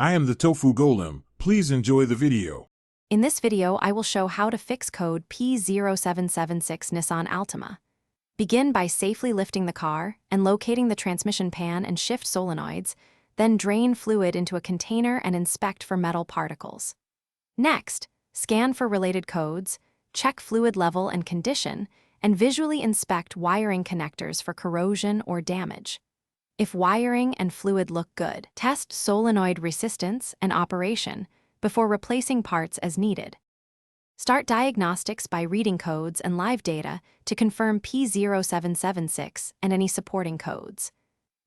I am the Tofu Golem. Please enjoy the video. In this video, I will show how to fix code P0776 Nissan Altima. Begin by safely lifting the car and locating the transmission pan and shift solenoids, then drain fluid into a container and inspect for metal particles. Next, scan for related codes, check fluid level and condition, and visually inspect wiring connectors for corrosion or damage. If wiring and fluid look good, test solenoid resistance and operation before replacing parts as needed. Start diagnostics by reading codes and live data to confirm P0776 and any supporting codes.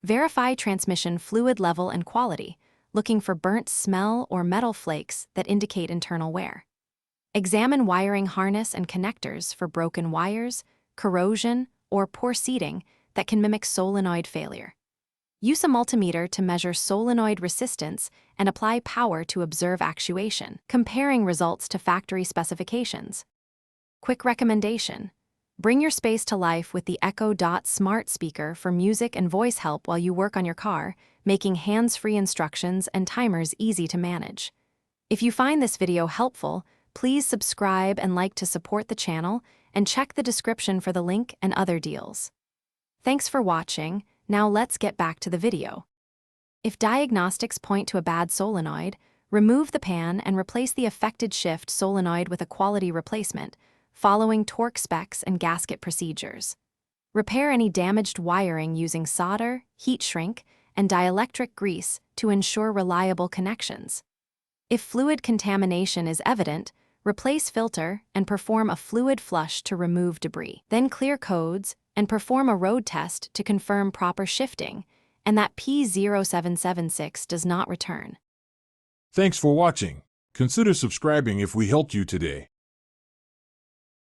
Verify transmission fluid level and quality, looking for burnt smell or metal flakes that indicate internal wear. Examine wiring harness and connectors for broken wires, corrosion, or poor seating that can mimic solenoid failure. Use a multimeter to measure solenoid resistance and apply power to observe actuation, comparing results to factory specifications. Quick recommendation: bring your space to life with the Echo Dot smart speaker for music and voice help while you work on your car, making hands-free instructions and timers easy to manage. If you find this video helpful, please subscribe and like to support the channel, and check the description for the link and other deals. Thanks for watching. Now let's get back to the video. If diagnostics point to a bad solenoid, remove the pan and replace the affected shift solenoid with a quality replacement, following torque specs and gasket procedures. Repair any damaged wiring using solder, heat shrink, and dielectric grease to ensure reliable connections. If fluid contamination is evident, replace filter and perform a fluid flush to remove debris. Then clear codes and perform a road test to confirm proper shifting and that P0776 does not return. Thanks for watching. Consider subscribing if we helped you today.